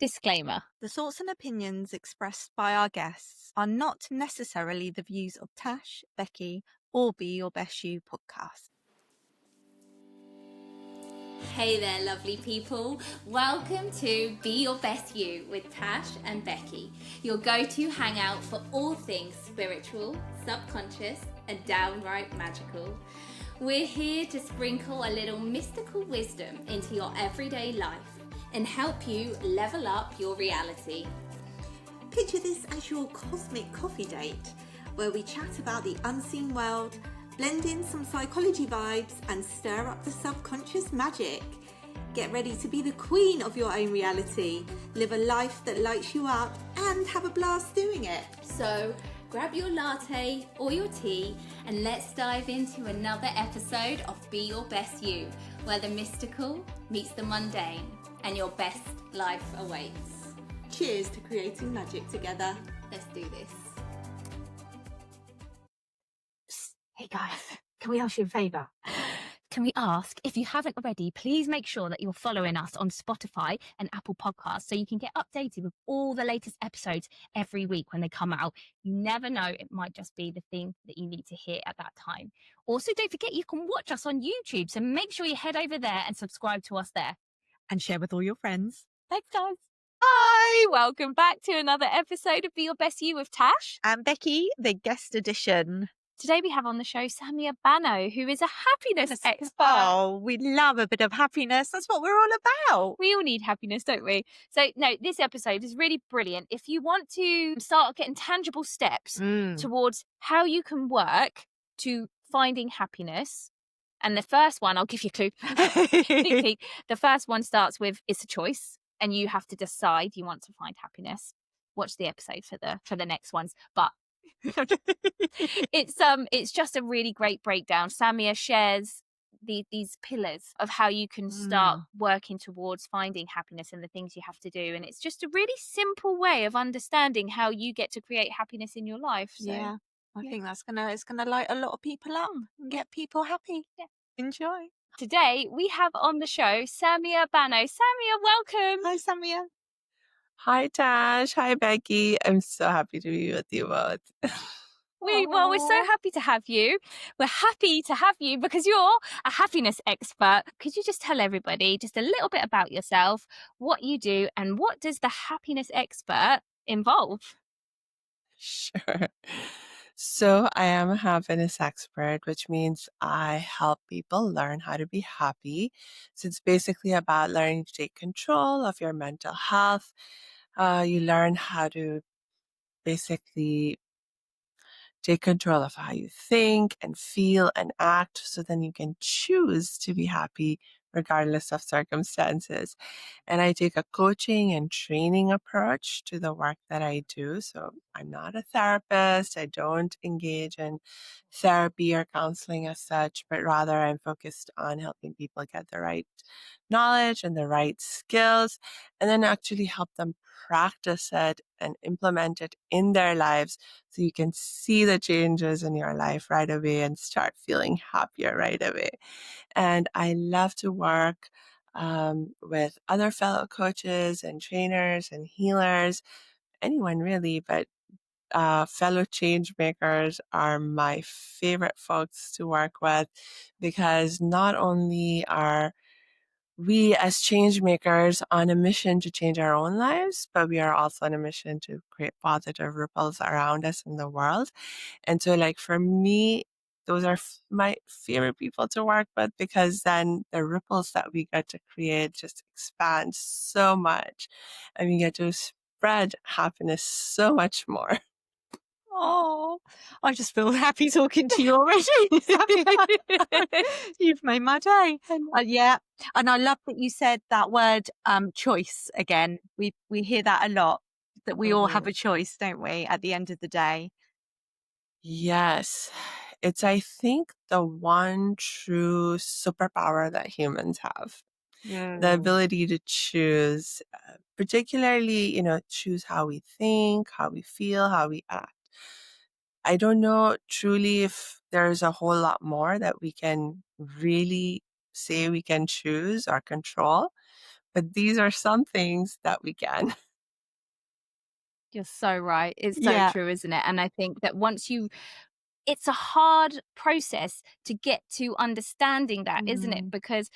Disclaimer. The thoughts and opinions expressed by our guests are not necessarily the views of Tash, Becky, or Be Your Best You podcast. Hey there, lovely people. Welcome to Be Your Best You with Tash and Becky, your go-to hangout for all things spiritual, subconscious, and downright magical. We're here to sprinkle a little mystical wisdom into your everyday life and help you level up your reality. Picture this as your cosmic coffee date, where we chat about the unseen world, blend in some psychology vibes, and stir up the subconscious magic. Get ready to be the queen of your own reality, live a life that lights you up, and have a blast doing it. So grab your latte or your tea and let's dive into another episode of Be Your Best You, where the mystical meets the mundane and your best life awaits. Cheers to creating magic together. Let's do this. Hey guys, can we ask you a favour? Can we ask, if you haven't already, please make sure that you're following us on Spotify and Apple Podcasts so you can get updated with all the latest episodes every week when they come out. You never know, it might just be the thing that you need to hear at that time. Also, don't forget you can watch us on YouTube, so make sure you head over there and subscribe to us there. And share with all your friends. Thanks, guys. Hi, welcome back to another episode of Be Your Best You with Tash. And Becky, the guest edition. Today we have on the show Samia Bano, who is a happiness expert. Oh, we love a bit of happiness. That's what we're all about. We all need happiness, don't we? So, no, this episode is really brilliant. If you want to start getting tangible steps towards how you can work to finding happiness, and the first one, I'll give you a clue. The first one starts with it's a choice, and you have to decide you want to find happiness. Watch the episode for the next ones, but it's just a really great breakdown. Samia shares these pillars of how you can start working towards finding happiness and the things you have to do, and it's just a really simple way of understanding how you get to create happiness in your life. So, yeah, I think it's gonna light a lot of people up and get people happy. Yeah. Enjoy. Today we have on the show Samia Bano. Samia, welcome. Hi, Samia. Hi, Tash. Hi, Becky. I'm so happy to be with you both. Well, we're so happy to have you. We're happy to have you because you're a happiness expert. Could you just tell everybody just a little bit about yourself, what you do, and what does the happiness expert involve? Sure. So I am a happiness expert, which means I help people learn how to be happy. So it's basically about learning to take control of your mental health. You learn how to basically take control of how you think and feel and act so then you can choose to be happy regardless of circumstances. And I take a coaching and training approach to the work that I do. So I'm not a therapist. I don't engage in therapy or counseling as such, but rather I'm focused on helping people get the right knowledge and the right skills, and then actually help them practice it and implement it in their lives so you can see the changes in your life right away and start feeling happier right away. And I love to work with other fellow coaches and trainers and healers, anyone really, but fellow change makers are my favorite folks to work with, because not only are we as change makers on a mission to change our own lives, but we are also on a mission to create positive ripples around us in the world. And so, like, for me, those are my favorite people to work with, because then the ripples that we get to create just expand so much, and we get to spread happiness so much more. Oh, I just feel happy talking to you already. You've made my day. Yeah, and I love that you said that word choice again. We hear that a lot, that we all have a choice, don't we, at the end of the day? Yes. It's, I think, the one true superpower that humans have. The ability to choose, particularly, choose how we think, how we feel, how we act. I don't know truly if there's a whole lot more that we can really say we can choose or control, but these are some things that we can. You're so right. It's so Yeah. true, isn't it? And I think that it's a hard process to get to understanding that, isn't it? Because,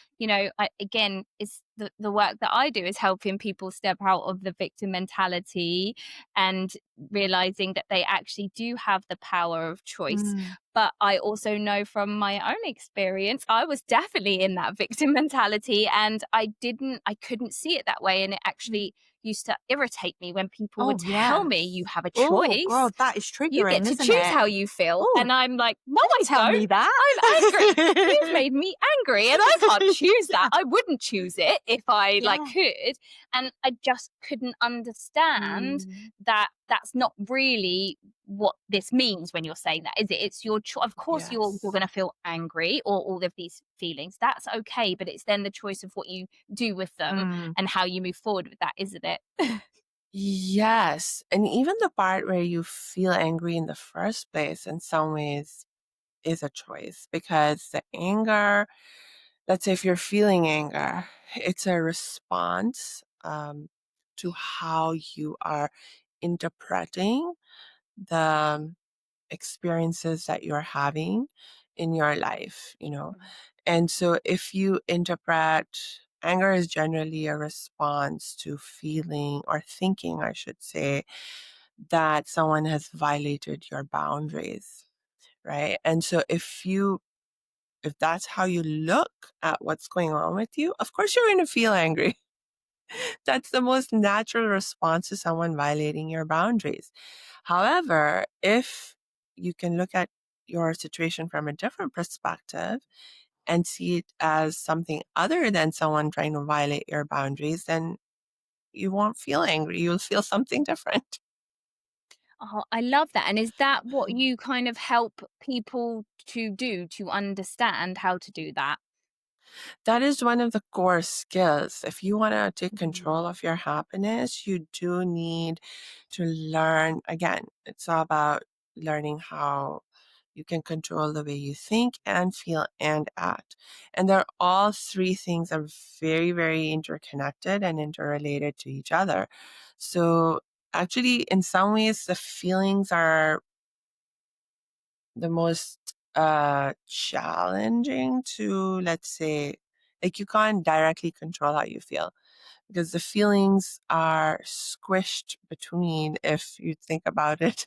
again, it's the work that I do is helping people step out of the victim mentality and realizing that they actually do have the power of choice. But I also know from my own experience, I was definitely in that victim mentality, and I couldn't see it that way. And it actually used to irritate me when people would Oh, tell me, yes. you have a Oh, choice. God, that is You get triggering, to isn't choose it? how you feel. Oh, And I'm like, no, I tell don't. me that. I'm angry. You've made me angry and I can't choose that. I wouldn't choose it if I could. And I just couldn't understand that that's not really what this means when you're saying that, is it? It's your choice. Of course, you're Yes. going to feel angry or all of these feelings. That's okay. But it's then the choice of what you do with them and how you move forward with that, isn't it? Yes. And even the part where you feel angry in the first place, in some ways, is a choice, because the anger, let's say if you're feeling anger, it's a response to how you are interpreting the experiences that you're having in your life, you know. And so if you interpret anger is generally a response to feeling or thinking, I should say, that someone has violated your boundaries, right? And so if that's how you look at what's going on with you, of course you're going to feel angry. That's the most natural response to someone violating your boundaries. However, if you can look at your situation from a different perspective and see it as something other than someone trying to violate your boundaries, then you won't feel angry. You'll feel something different. Oh, I love that. And is that what you kind of help people to do, to understand how to do that? That is one of the core skills. If you want to take control of your happiness, you do need to learn. Again, it's all about learning how you can control the way you think and feel and act. And they're all three things are very, very interconnected and interrelated to each other. So actually, in some ways, the feelings are the most challenging to, let's say, like you can't directly control how you feel because the feelings are squished between, if you think about it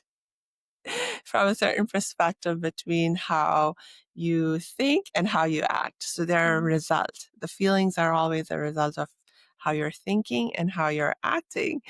from a certain perspective, between how you think and how you act. So they're a result. The feelings are always a result of how you're thinking and how you're acting.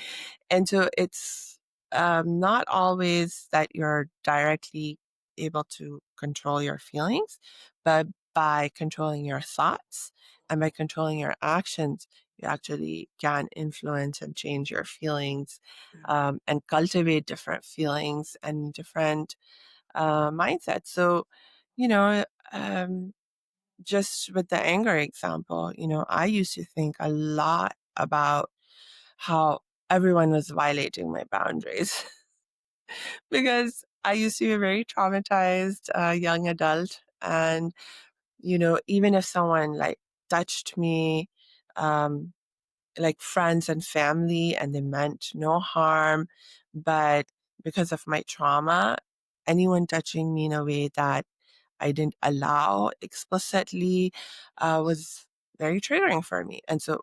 And so it's not always that you're directly able to control your feelings, but by controlling your thoughts and by controlling your actions, you actually can influence and change your feelings and cultivate different feelings and different mindsets. So, you know, just with the anger example, I used to think a lot about how everyone was violating my boundaries because I used to be a very traumatized young adult. And, even if someone like touched me, um, like friends and family, and they meant no harm, but because of my trauma, anyone touching me in a way that I didn't allow explicitly was very triggering for me. And so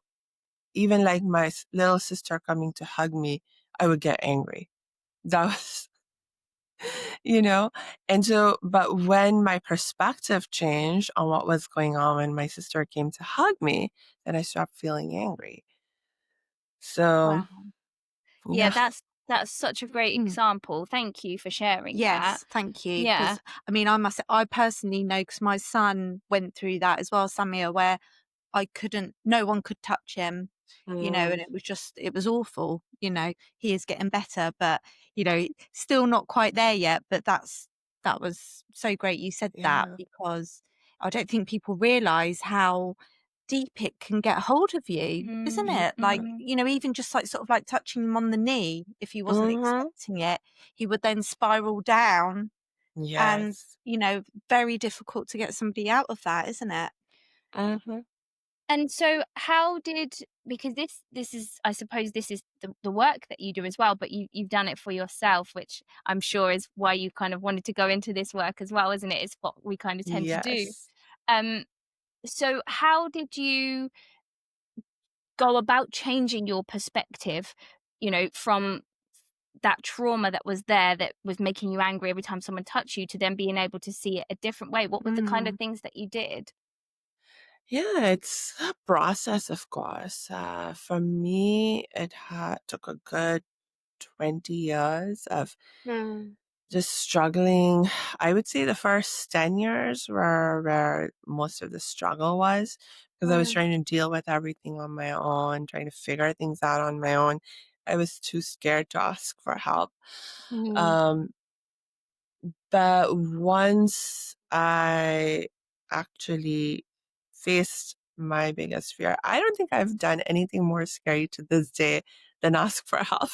even like my little sister coming to hug me, I would get angry. That was, you know? And so, but when my perspective changed on what was going on when my sister came to hug me, then I stopped feeling angry. So, Wow. Yeah, yeah. that's such a great example. Thank you for sharing that. Yes, thank you. Yeah. Because I personally know, because my son went through that as well, Samia, where no one could touch him, and it was awful. He is getting better, but, still not quite there yet. But that was so great you said that, Yeah. because I don't think people realize how deep it can get hold of you, isn't it? Like, even just like sort of like touching him on the knee, if he wasn't Mm-hmm. expecting it, he would then spiral down, and, Yes. very difficult to get somebody out of that, isn't it? Mm-hmm. And so how did, because this is, I suppose this is the work that you do as well, but you've done it for yourself, which I'm sure is why you kind of wanted to go into this work as well, isn't it? It's what we kind of tend to do. Yes. Um, so how did you go about changing your perspective, from that trauma that was there that was making you angry every time someone touched you, to then being able to see it a different way? What were the kind of things that you did? Yeah, it's a process, of course. For me, took a good 20 years of just struggling. I would say the first 10 years were where most of the struggle was, because I was trying to deal with everything on my own, trying to figure things out on my own. I was too scared to ask for help. Um, but once I actually faced my biggest fear, I don't think I've done anything more scary to this day than ask for help.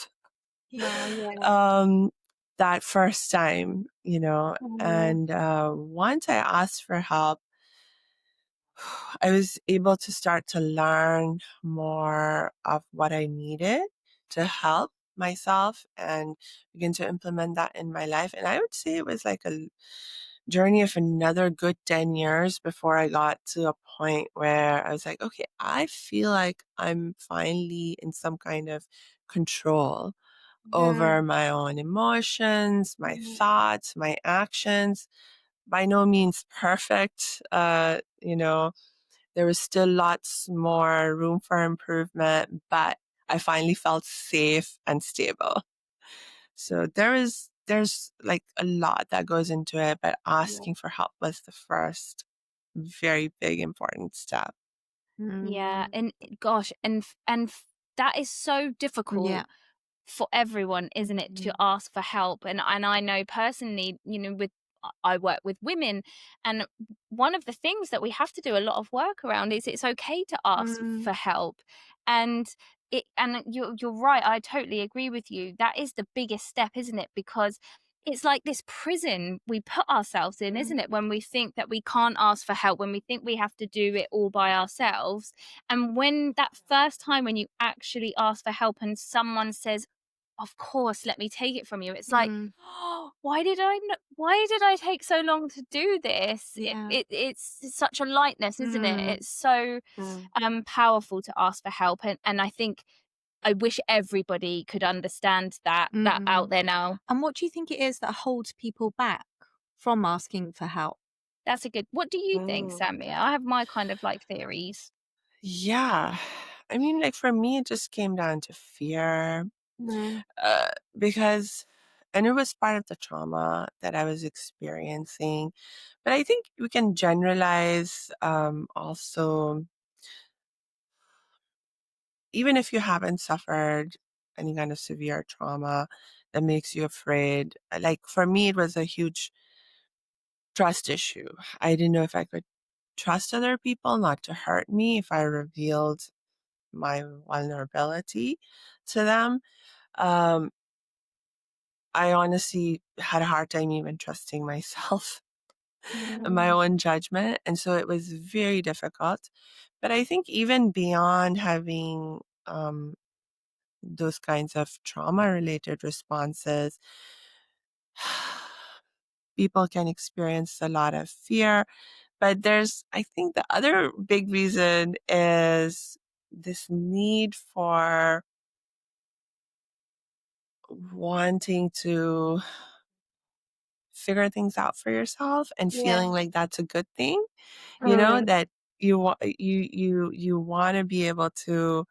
Wow, yeah. That first time, and once I asked for help, I was able to start to learn more of what I needed to help myself and begin to implement that in my life. And I would say it was like a journey of another good 10 years before I got to a point where I was like, okay, I feel like I'm finally in some kind of control over my own emotions, my thoughts, my actions. By no means perfect. There was still lots more room for improvement, but I finally felt safe and stable. So there's like a lot that goes into it, but asking for help was the first very big important step. Yeah, and gosh, that is so difficult Yeah. for everyone, isn't it, to ask for help? And I know personally, with I work with women, and one of the things that we have to do a lot of work around is it's okay to ask for help. And you're right, I totally agree with you. That is the biggest step, isn't it? Because it's like this prison we put ourselves in, isn't it? When we think that we can't ask for help, when we think we have to do it all by ourselves. And when that first time when you actually ask for help and someone says, of course, let me take it from you, it's like, oh, why did I take so long to do this? Yeah. It's such a lightness, isn't it? It's so powerful to ask for help, and I think I wish everybody could understand that out there now. And what do you think it is that holds people back from asking for help? That's a good. What do you think, Samia? I have my kind of like theories. Yeah. I mean, like for me, it just came down to fear, uh, because, and it was part of the trauma that I was experiencing. But I think we can generalize also, even if you haven't suffered any kind of severe trauma that makes you afraid. Like for me, it was a huge trust issue. I didn't know if I could trust other people not to hurt me if I revealed my vulnerability to them. Um, I honestly had a hard time even trusting myself and my own judgment. And so it was very difficult. But I think even beyond having those kinds of trauma related responses, people can experience a lot of fear. But I think the other big reason is this need for wanting to figure things out for yourself and feeling like that's a good thing, that you want to be able to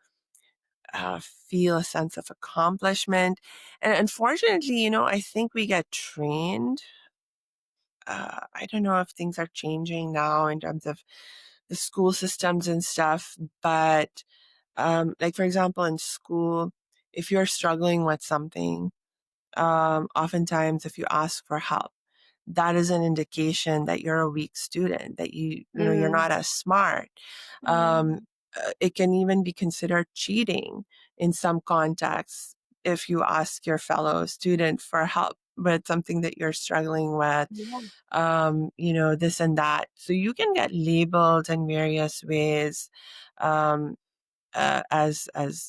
feel a sense of accomplishment. And unfortunately, I think we get trained. I don't know if things are changing now in terms of the school systems and stuff, but like for example, in school, if you're struggling with something, oftentimes if you ask for help, that is an indication that you're a weak student, that you're not as smart. It can even be considered cheating in some contexts if you ask your fellow student for help with something that you're struggling with, this and that. So you can get labeled in various ways, um, as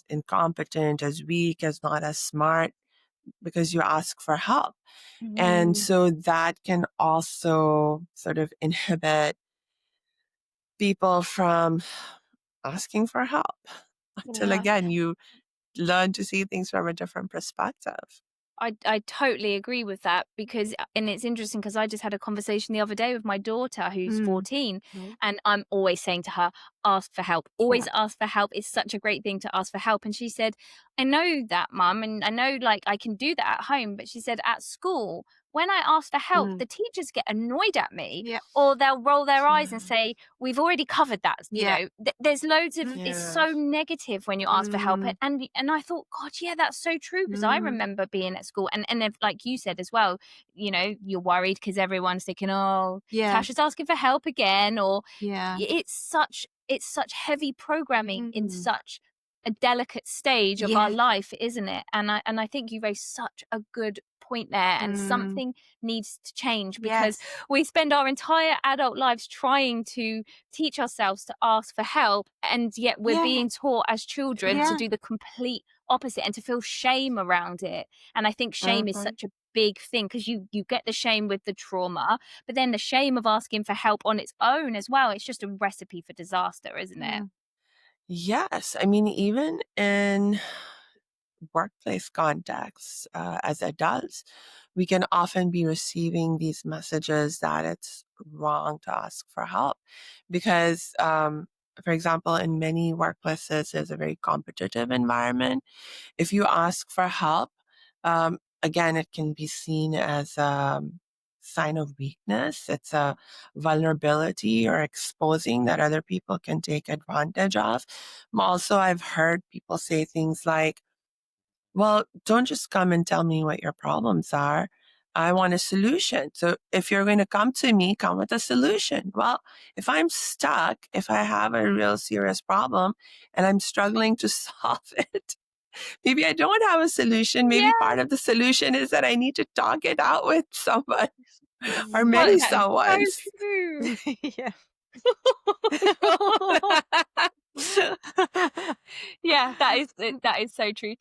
incompetent, as weak, as not as smart, because you ask for help. And so that can also sort of inhibit people from asking for help until, again, you learn to see things from a different perspective. I totally agree with that because, and it's interesting because I just had a conversation the other day with my daughter who's 14, and I'm always saying to her, ask for help, always ask for help. It's such a great thing to ask for help. And she said, I know that, Mum, and I know like I can do that at home. But she said at school, when I ask for help, the teachers get annoyed at me, or they'll roll their eyes and say, we've already covered that. You know, there's loads of, it's so negative when you ask for help. And I thought, God, yeah, that's so true. Because I remember being at school and if, like you said as well, you know, you're worried because everyone's thinking, oh, Tash is asking for help again, or it's such heavy programming in such a delicate stage of our life, isn't it? And I think you raised such a good point there, and something needs to change because we spend our entire adult lives trying to teach ourselves to ask for help, and yet we're being taught as children to do the complete opposite and to feel shame around it. And I think shame is such a big thing because you get the shame with the trauma, but then the shame of asking for help on its own as well. It's just a recipe for disaster, isn't it? Yes. I mean, even in workplace contexts, as adults, we can often be receiving these messages that it's wrong to ask for help because, for example, in many workplaces, there's a very competitive environment. If you ask for help, again, it can be seen as a sign of weakness. It's a vulnerability or exposing that other people can take advantage of. Also, I've heard people say things like, well, don't just come and tell me what your problems are. I want a solution. So if you're going to come to me, come with a solution. Well, if I'm stuck, if I have a real serious problem and I'm struggling to solve it, maybe I don't have a solution. Maybe part of the solution is that I need to talk it out with someone or many someones. So true. Yeah. Yeah, that is so true.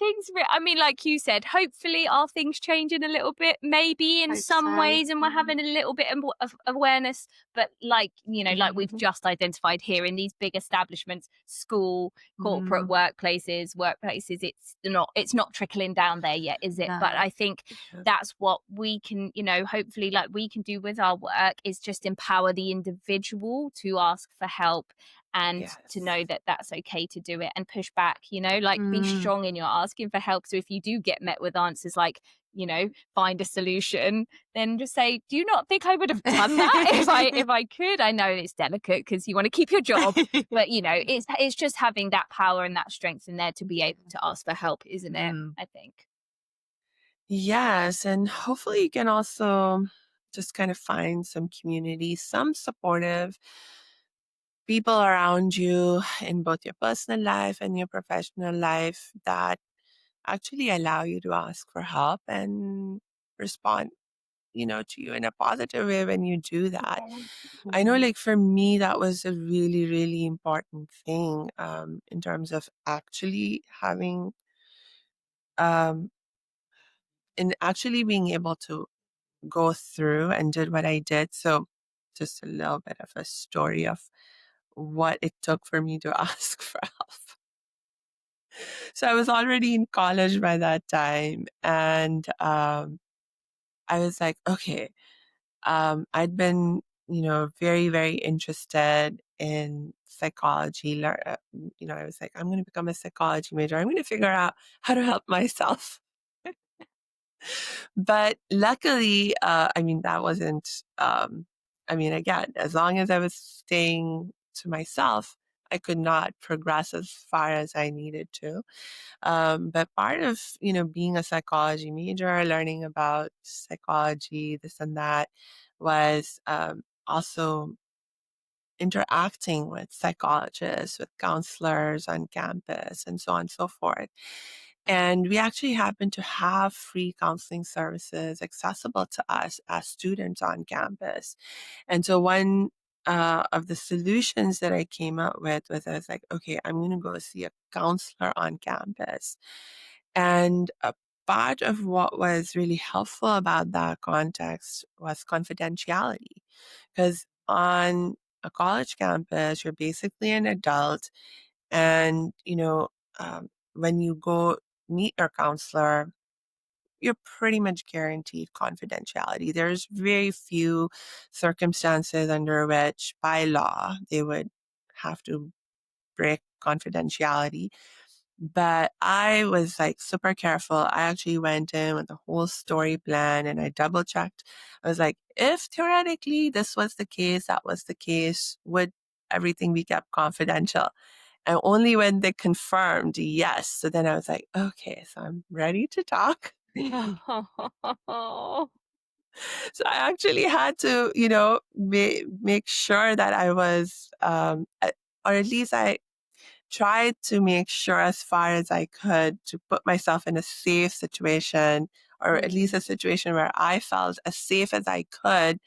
I mean, like you said, hopefully are things changing a little bit, maybe in Hope some so. ways, and we're having a little bit of awareness. But like, you know, like we've just identified here in these big establishments, school, corporate workplaces, it's not trickling down there yet, is it? No. But I think that's what we can, you know, hopefully like we can do with our work is just empower the individual to ask for help and to know that that's okay to do it and push back, you know, like be strong in your asking for help. So if you do get met with answers like, you know, find a solution, then just say, do you not think I would have done that if I could? I know it's delicate because you want to keep your job, but you know, it's just having that power and that strength in there to be able to ask for help, isn't it? I think. Yes. And hopefully you can also just kind of find some community, some supportive people around you in both your personal life and your professional life that actually allow you to ask for help and respond, to you in a positive way when you do that. I know, like, for me, that was a really, really important thing, in terms of actually having, um, in actually being able to go through and did what I did. So just a little bit of a story of what it took for me to ask for help. So I was already in college by that time. And I was like, okay, I'd been, very, very interested in psychology. I was like, I'm going to become a psychology major. I'm going to figure out how to help myself. But luckily, that wasn't, again, as long as I was staying to myself, I could not progress as far as I needed to. But part of, being a psychology major, learning about psychology, this and that, was also interacting with psychologists, with counselors on campus, and so on and so forth. And we actually happen to have free counseling services accessible to us as students on campus. And so one of the solutions that I came up with was I was like, okay, I'm going to go see a counselor on campus. And a part of what was really helpful about that context was confidentiality. Because on a college campus, you're basically an adult. And, when you go meet your counselor, you're pretty much guaranteed confidentiality. There's very few circumstances under which, by law, they would have to break confidentiality. But I was like super careful. I actually went in with a whole story plan and I double checked. I was like, if theoretically this was the case, that was the case, would everything be kept confidential? And only when they confirmed yes. So then I was like, okay, so I'm ready to talk. So I actually had to, make sure that I was, or at least I tried to make sure as far as I could to put myself in a safe situation, or at least a situation where I felt as safe as I could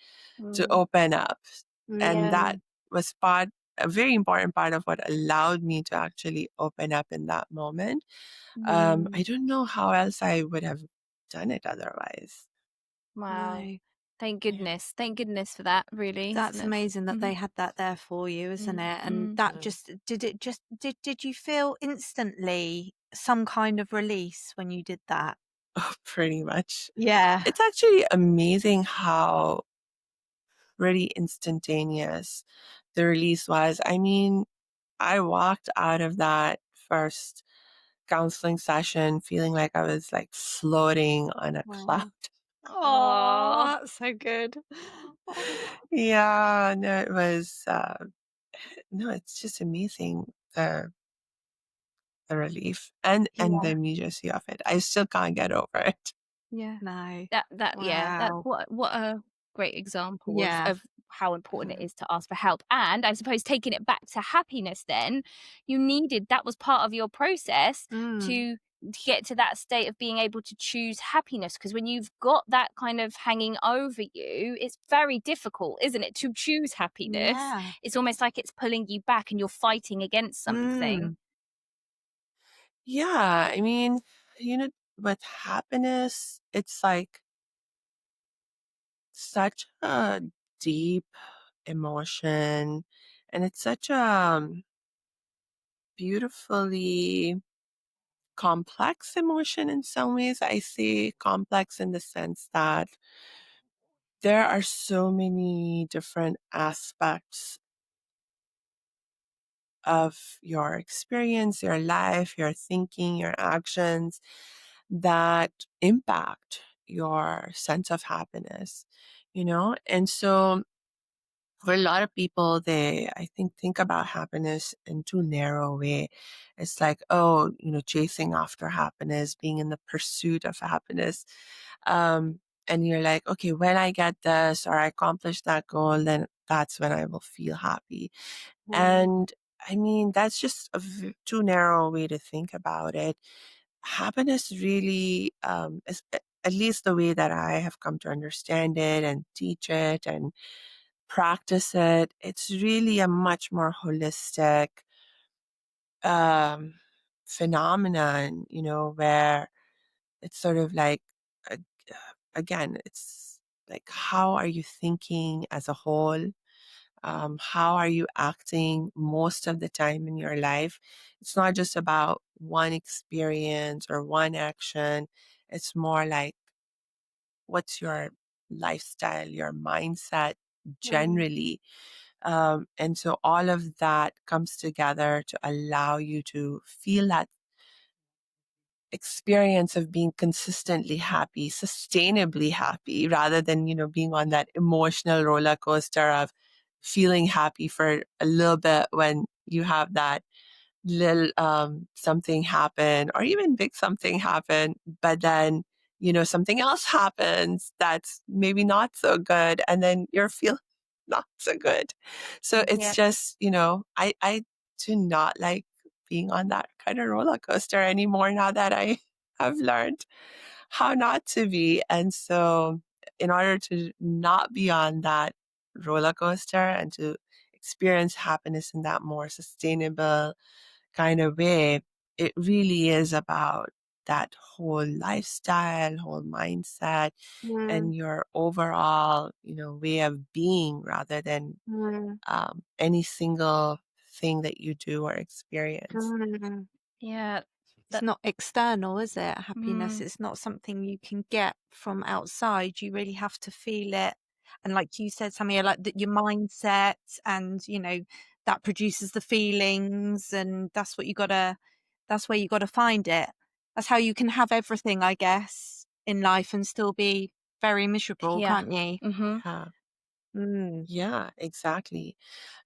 to open up. And that was a very important part of what allowed me to actually open up in that moment. I don't know how else I would have done it otherwise. Wow. No. Thank goodness. Thank goodness for that, really. That's isn't it? amazing that they had that there for you, isn't it? And that did you feel instantly some kind of release when you did that? Oh, pretty much. Yeah. It's actually amazing how pretty instantaneous the release was. I mean, I walked out of that first counseling session feeling like I was like floating on a cloud. Oh, that's so good. Yeah, no, it was, no, it's just amazing, the relief and the immediacy of it. I still can't get over it. Yeah. No. That's Wow. what a great example Yeah. of how important it is to ask for help. And I suppose taking it back to happiness, then that was part of your process to get to that state of being able to choose happiness, because when you've got that kind of hanging over you, it's very difficult, isn't it, to choose happiness. Yeah. It's almost like it's pulling you back and you're fighting against something. Yeah, I mean, with happiness, it's like such a deep emotion, and it's such a beautifully complex emotion in some ways. I say complex in the sense that there are so many different aspects of your experience, your life, your thinking, your actions that impact your sense of happiness, And so for a lot of people, they, I think about happiness in too narrow a way. It's like, oh, chasing after happiness, being in the pursuit of happiness. And you're like, okay, when I get this or I accomplish that goal, then that's when I will feel happy. And I mean, that's just too narrow a way to think about it. Happiness really, is, at least the way that I have come to understand it and teach it and practice it, it's really a much more holistic um, phenomenon, where it's sort of like, uh, again, it's like, how are you thinking as a whole? How are you acting most of the time in your life? It's not just about one experience or one action. It's more like, what's your lifestyle, your mindset generally? And so all of that comes together to allow you to feel that experience of being consistently happy, sustainably happy, rather than, being on that emotional roller coaster of feeling happy for a little bit when you have that little something happen or even big something happen, but then something else happens that's maybe not so good, and then you're feeling not so good. So it's just I do not like being on that kind of roller coaster anymore now that I have learned how not to be. And so, in order to not be on that roller coaster and to experience happiness in that more sustainable kind of way, it really is about that whole lifestyle, whole mindset, and your overall, way of being rather than any single thing that you do or experience. Yeah. It's not external, is it? Happiness. Mm. It's not something you can get from outside. You really have to feel it. And like you said, Samia, like that your mindset and, that produces the feelings, and that's where you gotta find it. That's how you can have everything, I guess, in life and still be very miserable, Yeah. can't you? Mm-hmm. Yeah. Mm. Yeah, exactly.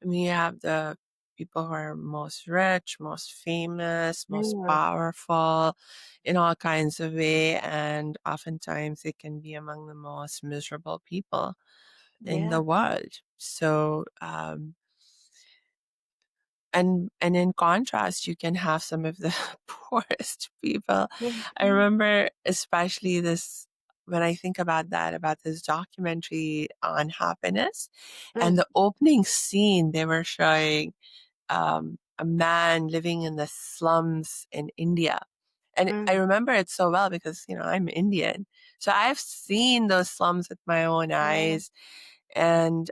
I mean, you have the people who are most rich, most famous, most Yeah. powerful in all kinds of way, and oftentimes they can be among the most miserable people in Yeah. the world. So, and in contrast, you can have some of the poorest people. I remember especially this when I think about this documentary on happiness, and the opening scene they were showing a man living in the slums in India. And I remember it so well because, I'm Indian. So I've seen those slums with my own eyes, and,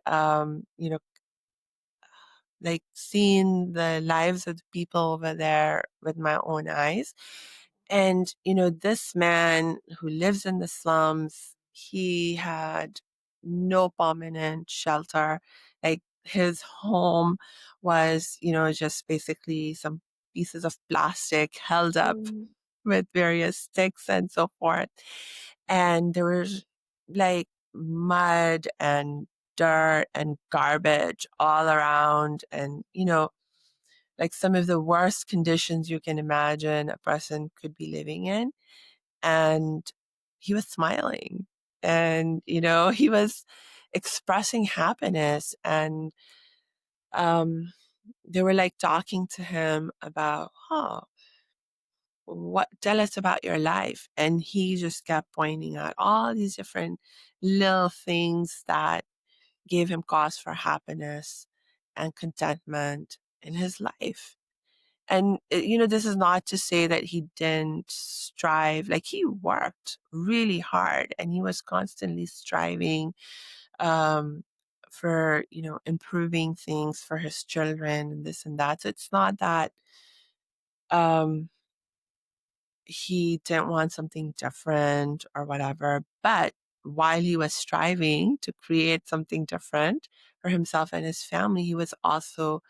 like seeing the lives of the people over there with my own eyes. And, this man who lives in the slums, he had no permanent shelter. Like his home was, just basically some pieces of plastic held up with various sticks and so forth. And there was like mud and dirt and garbage all around, and like some of the worst conditions you can imagine a person could be living in. And he was smiling, and he was expressing happiness, and they were like talking to him about, what, tell us about your life. And he just kept pointing out all these different little things that gave him cause for happiness and contentment in his life. And, this is not to say that he didn't strive. Like, he worked really hard and he was constantly striving for, improving things for his children and this and that. So it's not that um, he didn't want something different or whatever. But while he was striving to create something different for himself and his family, he was also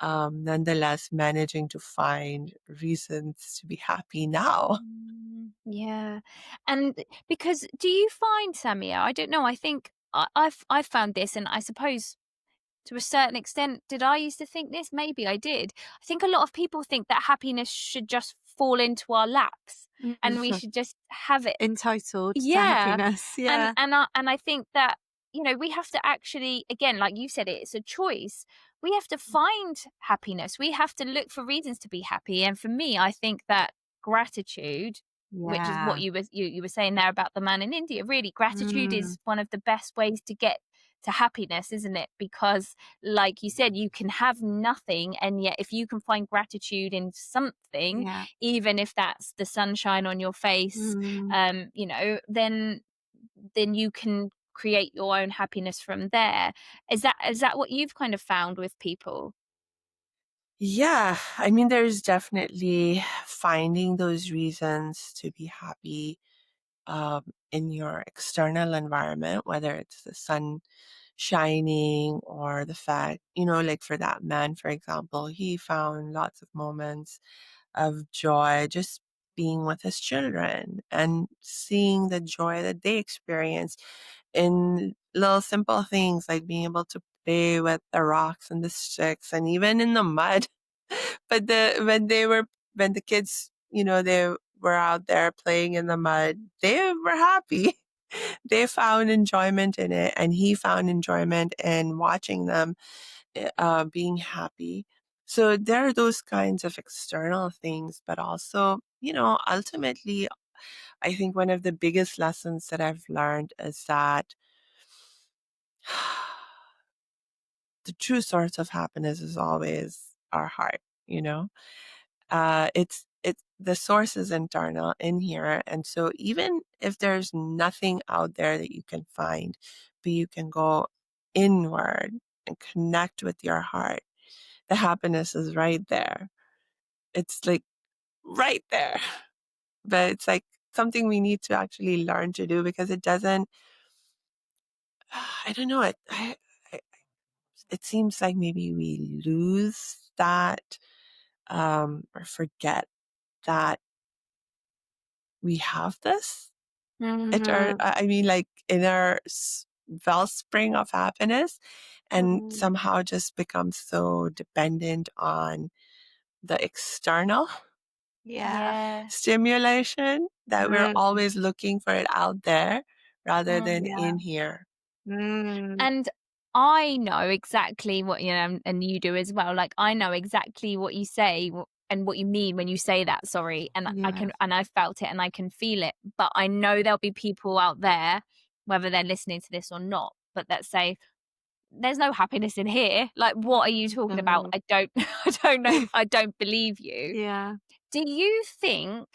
nonetheless managing to find reasons to be happy now. Yeah. And because do you find, Samia, I don't know, I think I've found this, and I suppose to a certain extent, did I used to think this? Maybe I did. I think a lot of people think that happiness should just fall into our laps and we should just have it. Entitled to Yeah. happiness. Yeah. And I think that, we have to actually, again, like you said, it's a choice. We have to find happiness. We have to look for reasons to be happy. And for me, I think that gratitude, which is what you were saying there about the man in India, really gratitude is one of the best ways to get to happiness, isn't it? Because like you said, you can have nothing, and yet if you can find gratitude in something, Yeah. even if that's the sunshine on your face, then you can create your own happiness from there. Is that what you've kind of found with people? Yeah, I mean, there's definitely finding those reasons to be happy in your external environment, whether it's the sun shining or the fact, like for that man, for example, he found lots of moments of joy just being with his children and seeing the joy that they experience in little simple things like being able to play with the rocks and the sticks and even in the mud. But when the kids, they were out there playing in the mud, they were happy. They found enjoyment in it, and he found enjoyment in watching them being happy. So there are those kinds of external things, but also, ultimately, I think one of the biggest lessons that I've learned is that the true source of happiness is always our heart, it's the source is internal in here. And so even if there's nothing out there that you can find, but you can go inward and connect with your heart, the happiness is right there. It's like right there. But it's like something we need to actually learn to do, because it doesn't, I don't know, it seems like maybe we lose that, or forget that we have this at our, I mean, like in our wellspring of happiness, and somehow just become so dependent on the external Yeah. stimulation that we're Mm, always looking for it out there rather than yeah. in here. And I know exactly what, and you do as well. Like, I know exactly what you say and what you mean when you say that, sorry. And Yeah. and I felt it and I can feel it. But I know there'll be people out there, whether they're listening to this or not, but that say, there's no happiness in here. Like, what are you talking about? I don't, I don't know. I don't believe you. Yeah. Do you think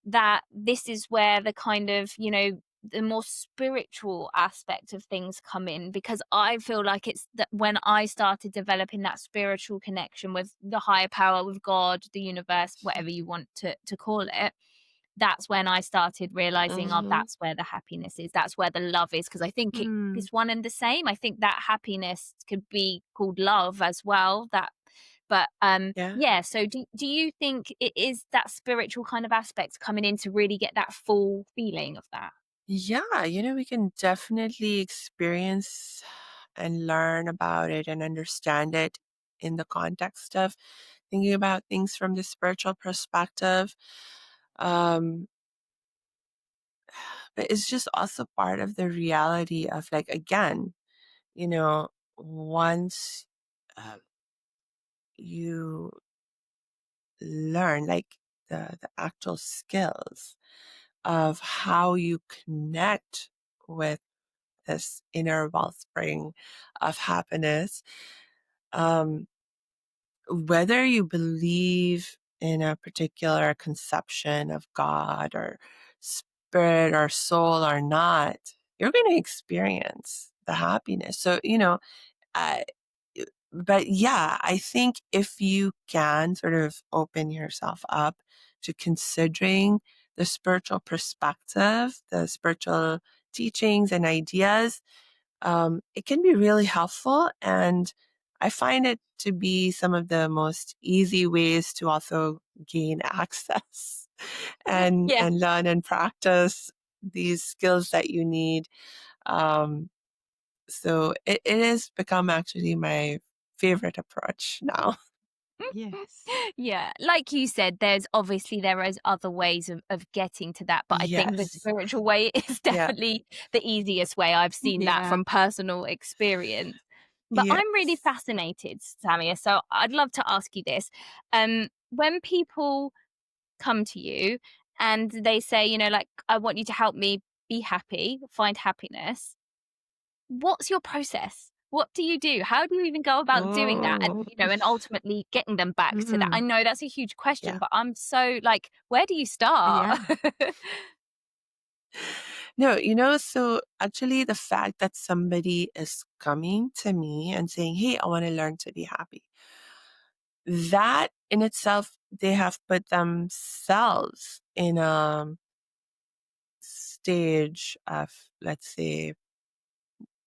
that this is where the kind of, the more spiritual aspect of things come in? Because I feel like it's that when I started developing that spiritual connection with the higher power, with God, the universe, whatever you want to call it, that's when I started realizing, oh, that's where the happiness is. That's where the love is. Because I think it's one and the same. I think that happiness could be called love as well. But Yeah. so do you think it is that spiritual kind of aspect coming in to really get that full feeling of that? Yeah, we can definitely experience and learn about it and understand it in the context of thinking about things from the spiritual perspective. Um, but it's just also part of the reality of, like, again, once you learn, like, the actual skills of how you connect with this inner wellspring of happiness, um, whether you believe in a particular conception of God or spirit or soul or not, you're going to experience the happiness. So, uh, but yeah, I think if you can sort of open yourself up to considering the spiritual perspective, the spiritual teachings and ideas, it can be really helpful. And I find it to be some of the most easy ways to also gain access and Yeah. learn and practice these skills that you need. Um, so it has become actually my favorite approach now. Yes. Yeah, like you said, there is other ways of getting to that, but I think the Yes. spiritual way is Yeah. definitely the easiest way. I've seen that Yeah. from personal experience. But Yes. I'm really fascinated, Samia, so I'd love to ask you this. When people come to you and they say, like, I want you to help me be happy, find happiness, what's your process? What do you do? How do you even go about doing that? And, and ultimately getting them back to that. I know that's a huge question, Yeah. but I'm so like, where do you start? No, so actually the fact that somebody is coming to me and saying, hey, I want to learn to be happy, that in itself, they have put themselves in a stage of, let's say,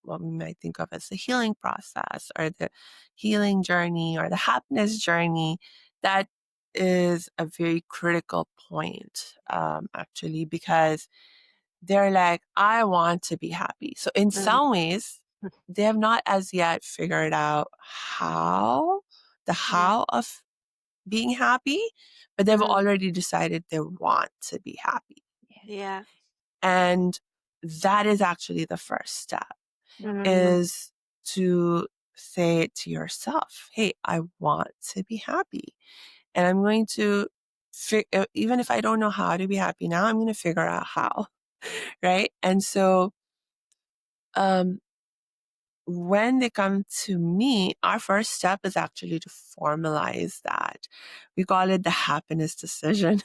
what we might think of as the healing process or the healing journey or the happiness journey. That is a very critical point, actually, because they're like, I want to be happy. So in some ways, they have not as yet figured out the how of being happy, but they've already decided they want to be happy. Yeah. And that is actually the first step, is to say to yourself, hey, I want to be happy. And I'm going to, even if I don't know how to be happy now, I'm going to figure out how. Right. And so, when they come to me, our first step is actually to formalize that. We call it the happiness decision.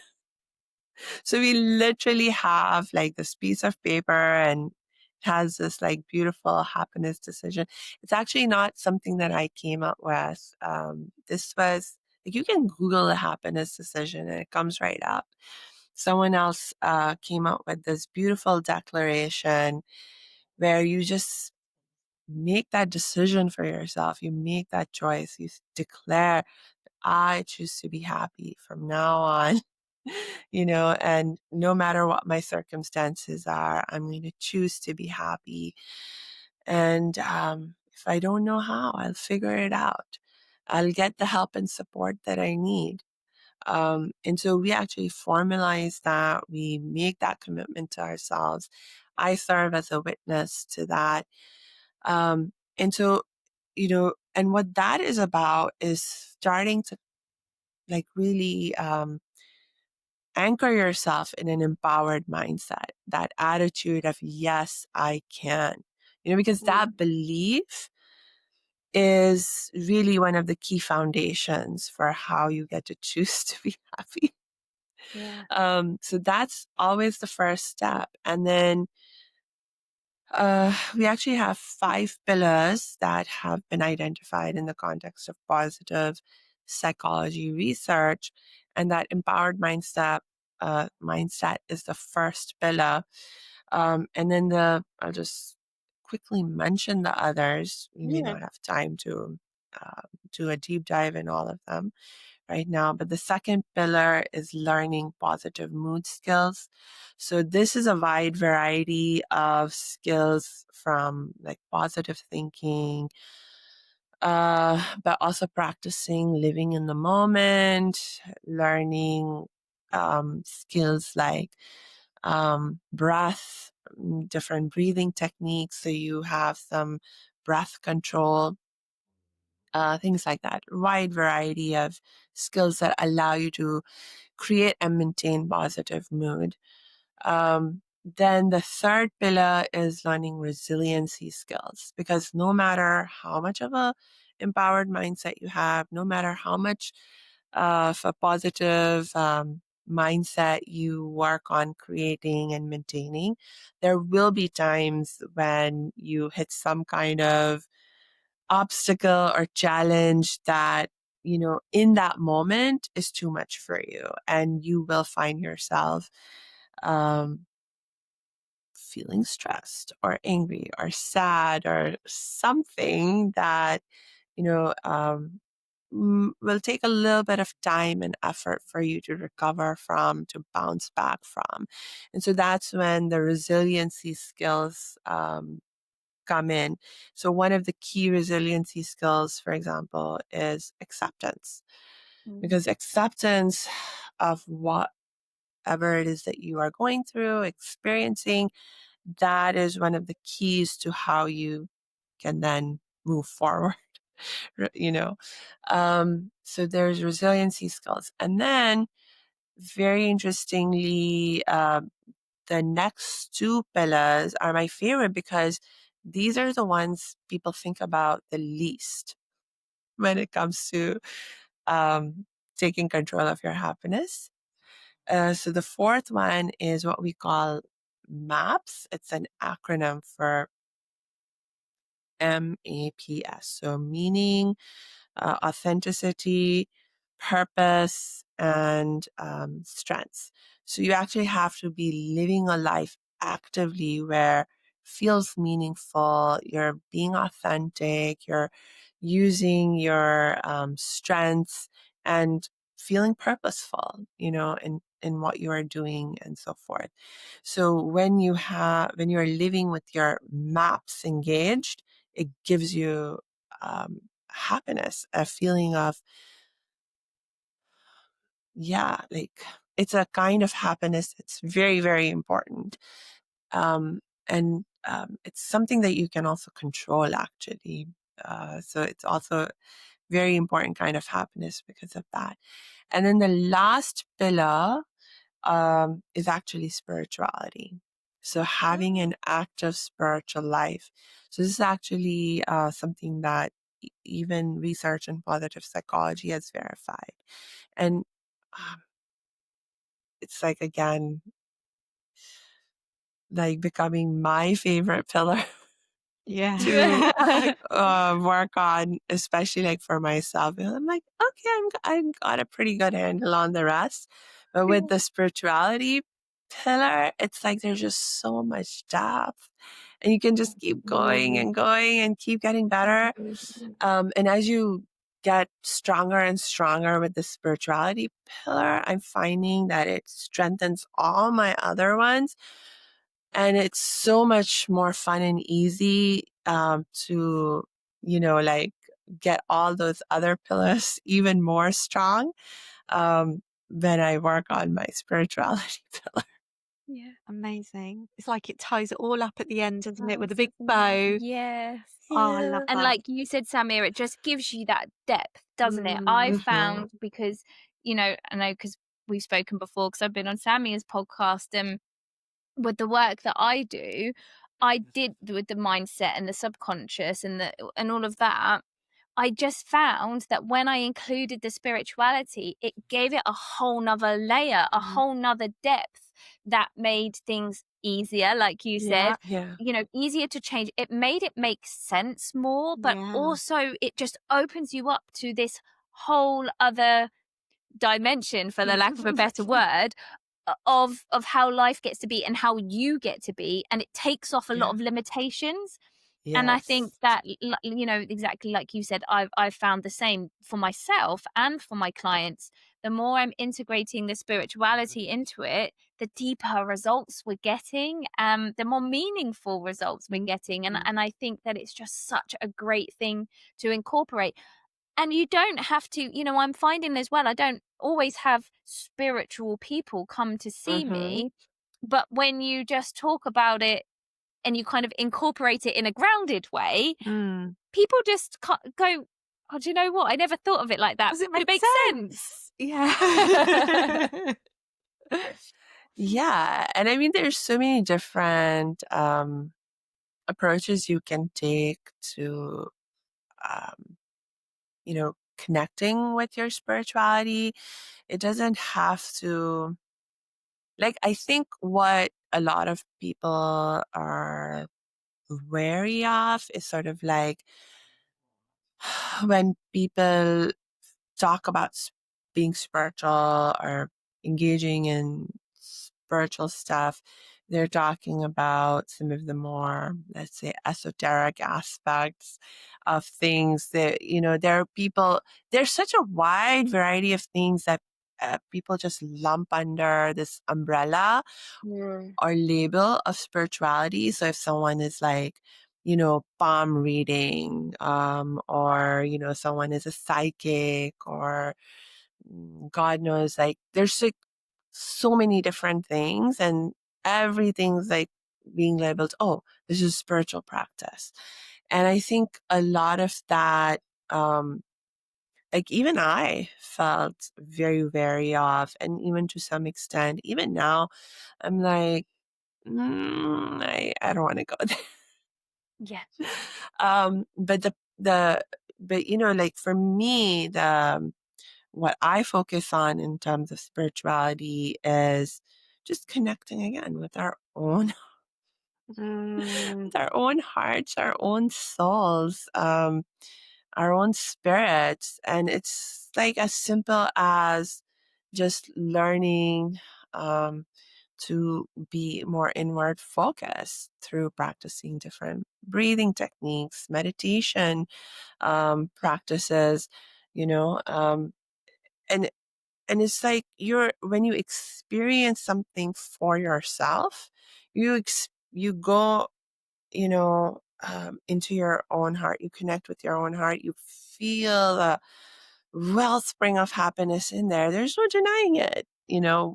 So we literally have like this piece of paper and it has this like beautiful happiness decision. It's actually not something that I came up with. This was like, you can Google a happiness decision and it comes right up. Someone else came up with this beautiful declaration where you just make that decision for yourself. You make that choice. You declare, I choose to be happy from now on. And no matter what my circumstances are, I'm going to choose to be happy. And if I don't know how, I'll figure it out. I'll get the help and support that I need. And so we actually formalize that. We make that commitment to ourselves. I serve as a witness to that. And so, and what that is about is starting to like really anchor yourself in an empowered mindset, that attitude of, yes, I can, because that belief is really one of the key foundations for how you get to choose to be happy. Yeah. So that's always the first step. And then we actually have 5 pillars that have been identified in the context of positive psychology research, and that empowered mindset is the first pillar. And then I'll just quickly mention the others. We may not have time to do a deep dive in all of them right now. But the second pillar is learning positive mood skills. So this is a wide variety of skills, from like positive thinking, but also practicing living in the moment, learning skills like breath, different breathing techniques. So you have some breath control, things like that. Wide variety of skills that allow you to create and maintain positive mood. Then the third pillar is learning resiliency skills, because no matter how much of a empowered mindset you have, no matter how much of a positive mindset you work on creating and maintaining, there will be times when you hit some kind of obstacle or challenge that, in that moment is too much for you. And you will find yourself feeling stressed or angry or sad or something that, will take a little bit of time and effort for you to recover from, to bounce back from. And so that's when the resiliency skills come in. So one of the key resiliency skills, for example, is acceptance. Because acceptance of whatever it is that you are going through, experiencing, that is one of the keys to how you can then move forward. So there's resiliency skills. And then, very interestingly, the next 2 pillars are my favorite, because these are the ones people think about the least when it comes to taking control of your happiness. So the fourth one is what we call MAPS. It's an acronym for MAPS. So meaning, authenticity, purpose, and strengths. So you actually have to be living a life actively where feels meaningful, you're being authentic, you're using your strengths and feeling purposeful, in what you are doing and so forth. So when you're living with your maps engaged, it gives you happiness, a feeling of, like, it's a kind of happiness that's very, very important. And it's something that you can also control, actually. So it's also very important kind of happiness because of that. And then the last pillar is actually spirituality. So having an active spiritual life. So this is actually something that even research in positive psychology has verified. And it's like, again, like becoming my favorite pillar to work on, especially like for myself. And I'm like, okay, I got a pretty good handle on the rest. But with the spirituality pillar, it's like there's just so much depth. And you can just keep going and keep getting better. And as you get stronger and stronger with the spirituality pillar, I'm finding that it strengthens all my other ones. And it's so much more fun and easy to, like get all those other pillars even more strong when I work on my spirituality pillar. Yeah, amazing. It's like it ties it all up at the end, doesn't it, with a big bow. Yes. Oh, I love And that. like you said, Samir, it just gives you that depth, doesn't it? I Mhm. found because, I know because we've spoken before, because I've been on Samia's podcast, and with the work that I do, I did with the mindset and the subconscious and all of that. I just found that when I included the spirituality, it gave it a whole nother layer, a whole nother depth that made things easier, like you said, Yeah. easier to change. It made it make sense more, but also it just opens you up to this whole other dimension, for the lack of a better word, of how life gets to be and how you get to be, and it takes off a lot of limitations. And I think Yes. that, exactly like you said, I've found the same for myself and for my clients. The more I'm integrating the spirituality into it, the deeper results we're getting, the more meaningful results we're getting. And I think that it's just such a great thing to incorporate. And you don't have to, I'm finding as well, I don't always have spiritual people come to see me, but when you just talk about it and you kind of incorporate it in a grounded way, people just go, oh, do you know what? I never thought of it like that. Does it But it make makes sense? Yeah. Yeah. And I mean, there's so many different approaches you can take to, connecting with your spirituality. It doesn't have to, like, I think what a lot of people are wary of is sort of like when people talk about being spiritual or engaging in spiritual stuff, they're talking about some of the more, let's say, esoteric aspects of things that, there are people, there's such a wide variety of things that people just lump under this umbrella or label of spirituality. So if someone is like, palm reading, or, someone is a psychic, or God knows, like there's like so many different things, and everything's like being labeled, oh, this is spiritual practice. And I think a lot of that, like even I felt very wary of, and even to some extent, even now, I'm like, I don't want to go there. Yeah. But but like for me, what I focus on in terms of spirituality is just connecting again with our own with our own hearts, our own souls, our own spirits. And it's like as simple as just learning to be more inward focused through practicing different breathing techniques, meditation practices, and it's like when you experience something for yourself, you go, into your own heart. You connect with your own heart. You feel the wellspring of happiness in there. There's no denying it.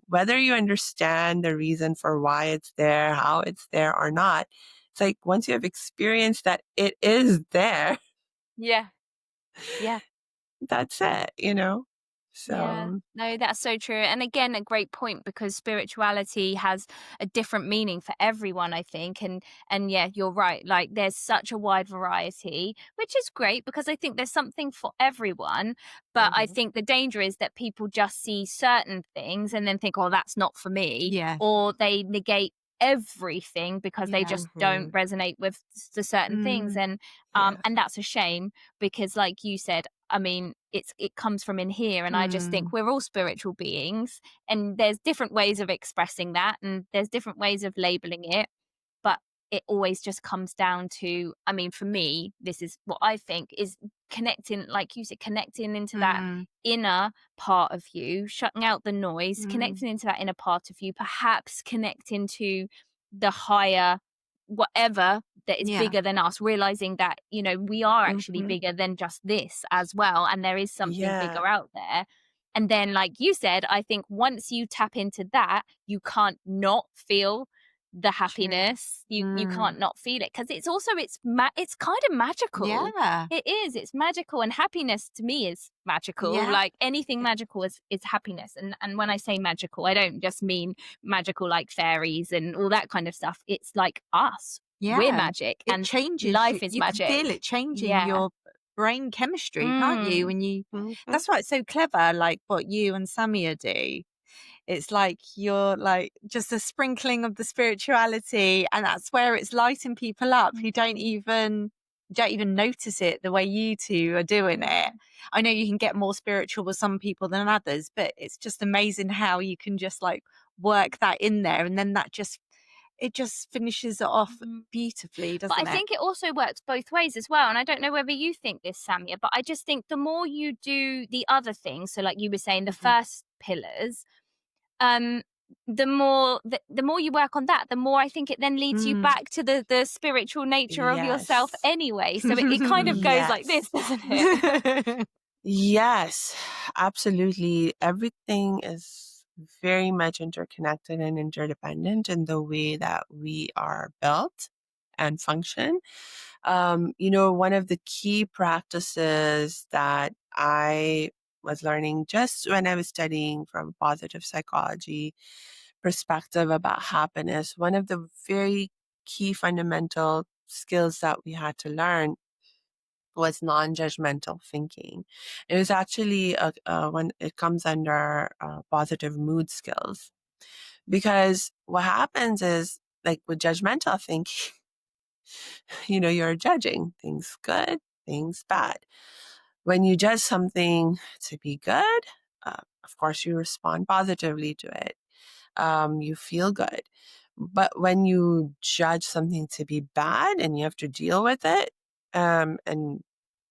Whether you understand the reason for why it's there, how it's there or not, it's like once you have experienced that it is there, Yeah. Yeah. That's it, you know? Yeah, So, no, that's so true. And again, a great point, because spirituality has a different meaning for everyone, I think. And yeah, you're right. Like, there's such a wide variety, which is great, because I think there's something for everyone. But I think the danger is that people just see certain things and then think, oh, that's not for me. Yeah. Or they negate everything because they Yeah. just don't resonate with the certain things. yeah. And that's a shame, because like you said, I mean, it comes from in here, and I just think we're all spiritual beings, and there's different ways of expressing that, and there's different ways of labeling it, but it always just comes down to, I mean, for me, this is what I think is connecting, like you said, connecting into that inner part of you, shutting out the noise, connecting into that inner part of you, perhaps connecting to the higher whatever that is Yeah. bigger than us, realizing that, you know, we are actually bigger than just this as well, and there is something Yeah. bigger out there. And then, like you said, I think once you tap into that, you can't not feel the happiness. You can't not feel it, because it's also it's kind of magical. Yeah. It is, it's magical, and happiness to me is magical. Yeah. Like, anything magical is happiness. And when I say magical, I don't just mean magical like fairies and all that kind of stuff. It's like us. Yeah. We're magic, It and changes. life is you magic. can feel it changing Yeah. your brain chemistry, can't you? And that's why it's so clever, like what you and Samia do. It's like you're like just a sprinkling of the spirituality, and that's where it's lighting people up who don't even notice it the way you two are doing it. I know you can get more spiritual with some people than others, but it's just amazing how you can just like work that in there, and then that just finishes it off beautifully, doesn't But it? I think it also works both ways as well. And I don't know whether you think this, Samia, but I just think the more you do the other things, so like you were saying, the first pillars, the more the more you work on that, the more I think it then leads you back to the spiritual nature of yourself Yes. anyway. So it kind of goes like this, doesn't it? Yes, absolutely. Everything is very much interconnected and interdependent in the way that we are built and function. You know, one of the key practices that I was learning just when I was studying from positive psychology perspective about happiness, one of the very key fundamental skills that we had to learn was non-judgmental thinking. It was actually when it comes under positive mood skills, because what happens is, like with judgmental thinking, you know, you're judging things good, things bad. When you judge something to be good, of course, you respond positively to it. You feel good. But when you judge something to be bad and you have to deal with it, and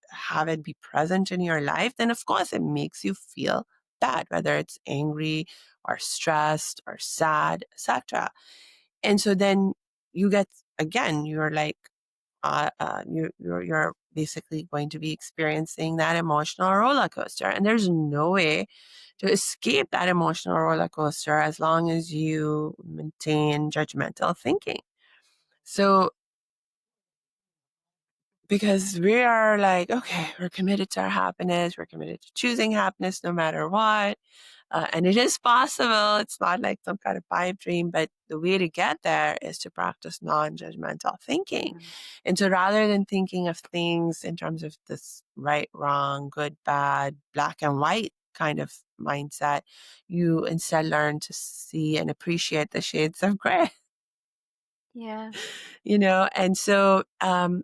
have it be present in your life, then of course it makes you feel bad, whether it's angry or stressed or sad, etc. And so then you get, again, you're like, you're basically going to be experiencing that emotional roller coaster, and there's no way to escape that emotional roller coaster as long as you maintain judgmental thinking. So because we are like, okay, we're committed to our happiness, we're committed to choosing happiness no matter what. And it is possible. It's not like some kind of pipe dream, but the way to get there is to practice non-judgmental thinking. And so rather than thinking of things in terms of this right, wrong, good, bad, black and white kind of mindset, you instead learn to see and appreciate the shades of gray. Yeah. You know, and so and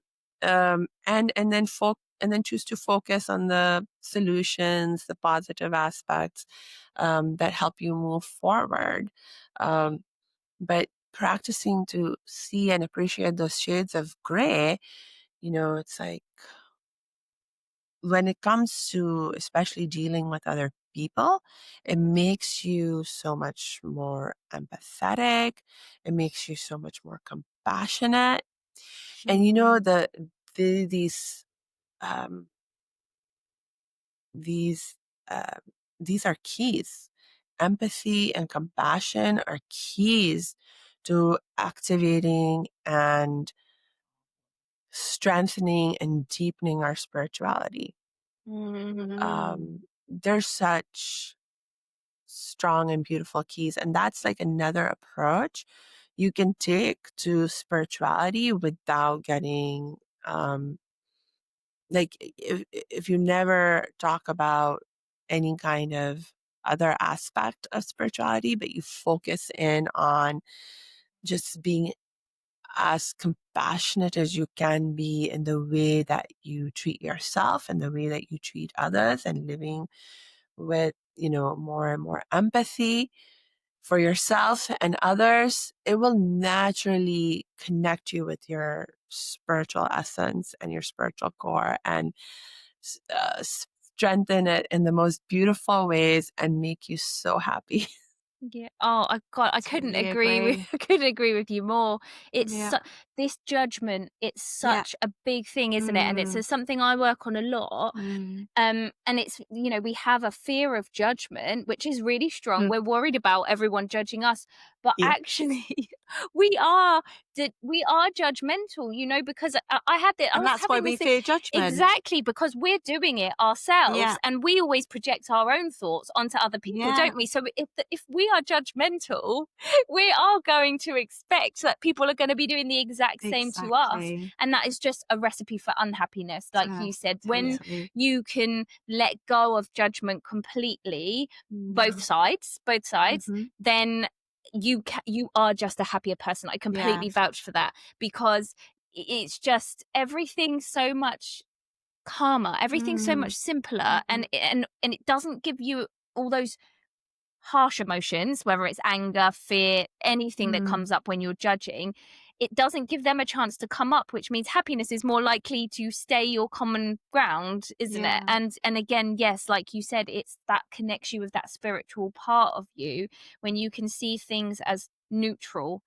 then choose to focus on the solutions, the positive aspects that help you move forward. But practicing to see and appreciate those shades of gray, you know, it's like when it comes to especially dealing with other people, it makes you so much more empathetic. It makes you so much more compassionate. And you know, the um, these uh, these are keys. Empathy and compassion are keys to activating and strengthening and deepening our spirituality. There's such strong and beautiful keys, and that's like another approach you can take to spirituality without getting like if you never talk about any kind of other aspect of spirituality, but you focus in on just being as compassionate as you can be in the way that you treat yourself and the way that you treat others, and living with, more and more empathy for yourself and others, it will naturally connect you with your spiritual essence and your spiritual core, and strengthen it in the most beautiful ways and make you so happy. Yeah. Oh, I couldn't Totally agree with agree. I couldn't agree with you more. It's Yeah. this judgment. It's Yeah. such a big thing, isn't it? And it's something I work on a lot. And it's, we have a fear of judgment, which is really strong. We're worried about everyone judging us, but Yeah. actually, we are judgmental. Because I had this. I And was that's why having we this thing. fear judgment. Exactly, because we're doing it ourselves, Yeah. and we always project our own thoughts onto other people, Yeah. don't we? So if we are judgmental, we are going to expect that people are going to be doing the exact same to us, Exactly. and that is just a recipe for unhappiness, like you said. When Totally. you can let go of judgment completely, both sides, then you are just a happier person. I completely vouch for that, because it's just everything's so much calmer, everything's so much simpler, and it doesn't give you all those harsh emotions, whether it's anger, fear, anything that comes up when you're judging. It doesn't give them a chance to come up, which means happiness is more likely to stay your common ground, isn't it? And again, yes, like you said, it's that connects you with that spiritual part of you, when you can see things as neutral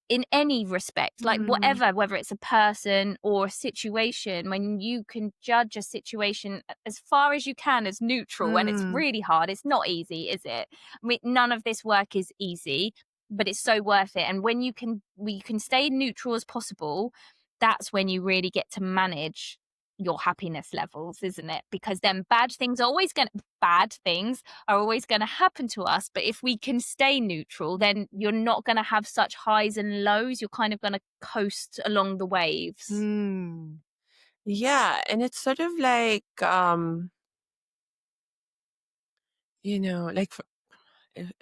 in any respect, like whatever, whether it's a person or a situation. When you can judge a situation as far as you can as neutral, and it's really hard. It's not easy, is it? I mean, none of this work is easy, but it's so worth it. And when you can stay neutral as possible, that's when you really get to manage your happiness levels, isn't it? Because then bad things are always going to happen to us. But if we can stay neutral, then you're not going to have such highs and lows. You're kind of going to coast along the waves. Yeah, and it's sort of like like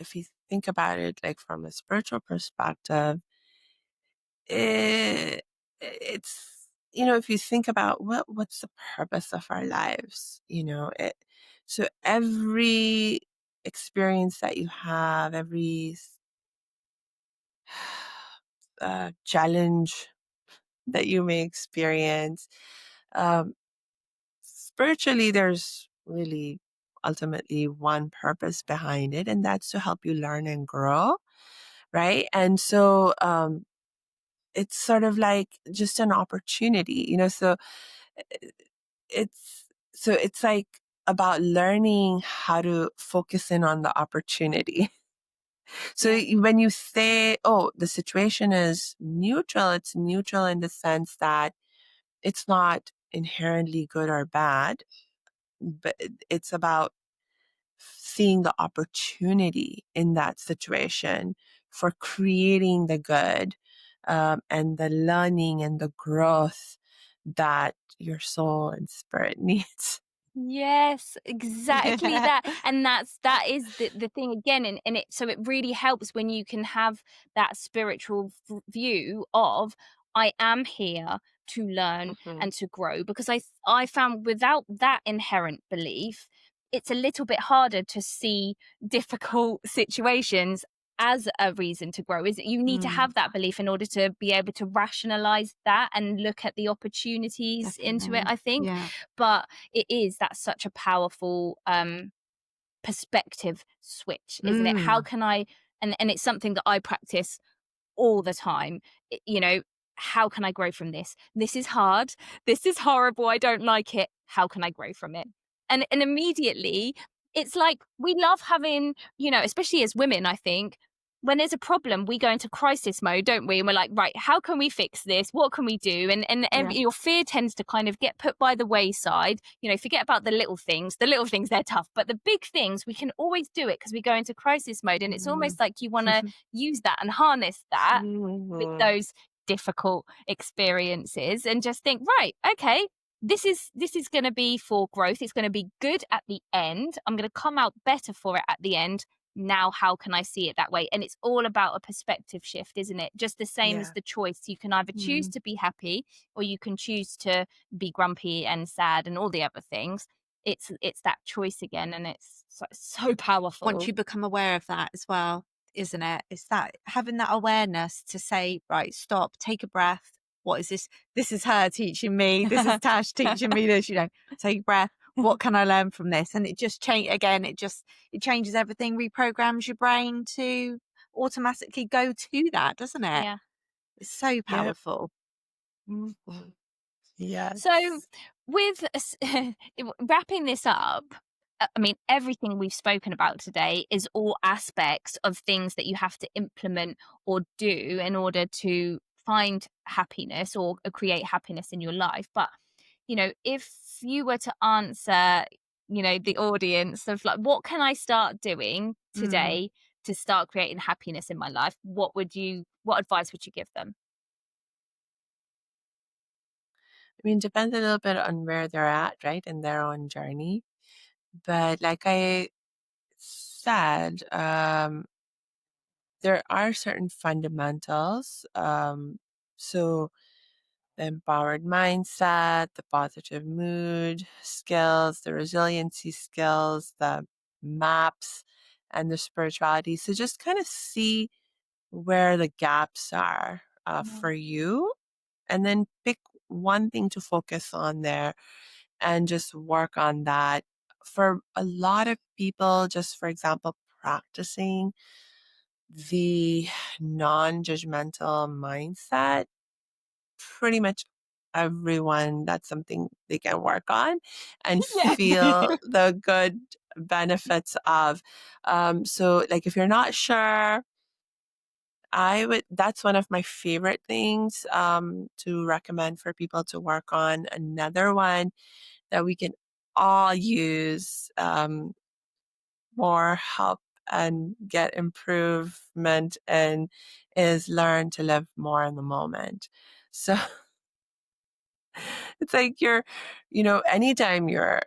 if you think about it, like from a spiritual perspective, it's if you think about what's the purpose of our lives, so every experience that you have, every challenge that you may experience, spiritually, there's really ultimately one purpose behind it, and that's to help you learn and grow, right? And so it's sort of like just an opportunity, so it's it's like about learning how to focus in on the opportunity. So when you say, oh, the situation is neutral, it's neutral in the sense that it's not inherently good or bad, but it's about seeing the opportunity in that situation for creating the good, and the learning and the growth that your soul and spirit needs. Yes, exactly that. And that is the thing again. And so it really helps when you can have that spiritual view of, I am here to learn and to grow. Because I found without that inherent belief, it's a little bit harder to see difficult situations as a reason to grow. Is you need to have that belief in order to be able to rationalize that and look at the opportunities into it, I think. But that's such a powerful perspective switch, isn't it? How can I, and it's something that I practice all the time, how can I grow from this? This is hard, this is horrible, I don't like it, how can I grow from it? And immediately it's like, we love having, especially as women, I think when there's a problem, we go into crisis mode, don't we? And we're like, right, how can we fix this? What can we do? And your fear tends to kind of get put by the wayside. You know, forget about the little things. The little things, they're tough, but the big things, we can always do it because we go into crisis mode. And it's almost like you want to use that and harness that with those difficult experiences and just think, right, okay, this is going to be for growth. It's going to be good at the end. I'm going to come out better for it at the end. Now, how can I see it that way? And it's all about a perspective shift, isn't it? Just the same as the choice. You can either choose to be happy or you can choose to be grumpy and sad and all the other things. It's that choice again, and it's so powerful. Once you become aware of that as well, isn't it? It's that having that awareness to say, right, stop, take a breath. What is this? This is her teaching me. This is Tash teaching me this, take a breath. What can I learn from this? And it just it changes everything, reprograms your brain to automatically go to that, doesn't it? Yeah. It's so powerful. Yes. So with wrapping this up, I mean, everything we've spoken about today is all aspects of things that you have to implement or do in order to find happiness or create happiness in your life. But, if you were to answer, the audience of like, what can I start doing today to start creating happiness in my life? What advice would you give them? I mean, depends a little bit on where they're at, right, in their own journey. But like I said, there are certain fundamentals. So the empowered mindset, the positive mood skills, the resiliency skills, the maps, and the spirituality. So just kind of see where the gaps are for you, and then pick one thing to focus on there and just work on that. For a lot of people, just for example, practicing the non-judgmental mindset, pretty much everyone, that's something they can work on and feel the good benefits of. So like if you're not sure, that's one of my favorite things to recommend for people to work on. Another one that we can all use more help and get improvement in is learn to live more in the moment. So it's like anytime you're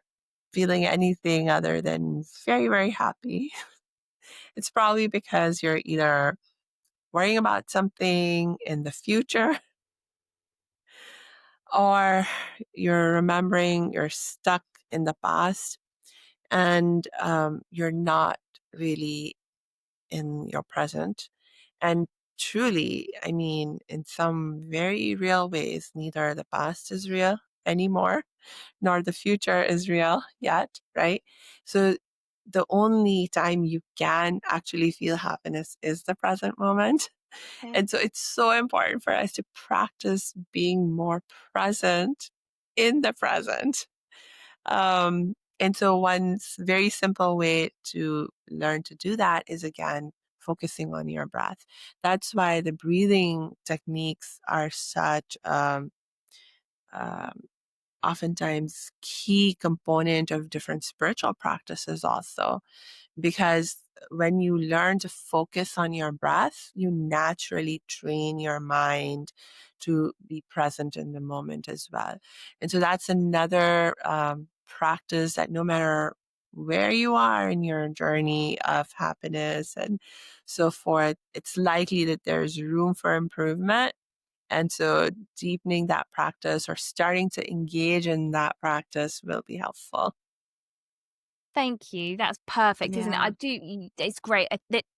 feeling anything other than very, very happy, it's probably because you're either worrying about something in the future or you're stuck in the past and you're not really in your present. And truly, I mean, in some very real ways, neither the past is real anymore, nor the future is real yet, right? So the only time you can actually feel happiness is the present moment. And so it's so important for us to practice being more present in the present. And so one very simple way to learn to do that is, again, focusing on your breath. That's why the breathing techniques are such oftentimes key component of different spiritual practices also, because when you learn to focus on your breath, you naturally train your mind to be present in the moment as well. And so that's another practice that no matter where you are in your journey of happiness and so forth, it's likely that there's room for improvement. And so deepening that practice or starting to engage in that practice will be helpful. Thank you. That's perfect, isn't it? It's great.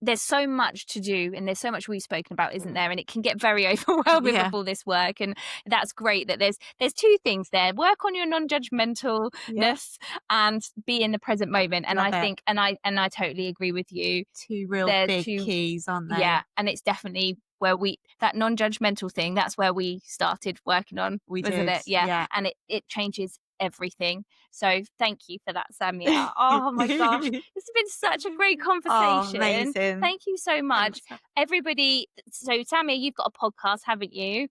There's so much to do and there's so much we've spoken about, isn't there? And it can get very overwhelming with all this work. And that's great that there's two things there. Work on your non-judgmentalness and be in the present moment. And I think, and I totally agree with you. Two real big keys, aren't they? Yeah. And it's definitely where that non-judgmental thing, that's where we started working on, wasn't it? Yeah. And it changes everything. So thank you for that, Samia. Oh my gosh, this has been such a great conversation. Amazing. Thank you so much. Thanks. Everybody, so Samia, you've got a podcast, haven't you?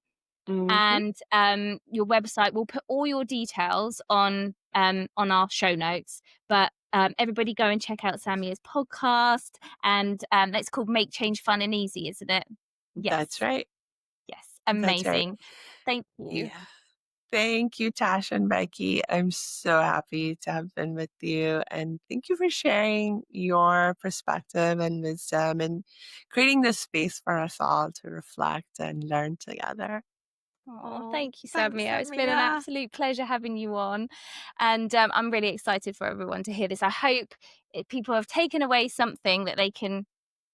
Mhm. And your website, we'll put all your details on our show notes, but everybody go and check out Samia's podcast, and it's called Make Change Fun and Easy, isn't it? Yes. That's right. Yes, That's right. amazing. Thank you. Yeah. Thank you, Tash and Becky. I'm so happy to have been with you. And thank you for sharing your perspective and wisdom and creating this space for us all to reflect and learn together. Oh, thank you, Thanks, Samia. It's been an Samia. absolute pleasure having you on. And I'm really excited for everyone to hear this. I hope people have taken away something that they can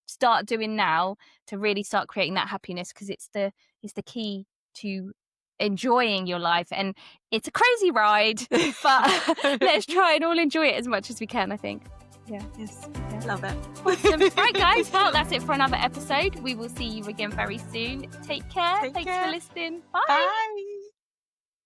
start doing now to really start creating that happiness, because it's the key to enjoying your life. And it's a crazy ride, but let's try and all enjoy it as much as we can, I think. Yeah. Yes, love it. Awesome. Right, guys. Well, that's it for another episode. We will see you again very soon. Take care. Take Thanks care. for listening. Bye. Bye.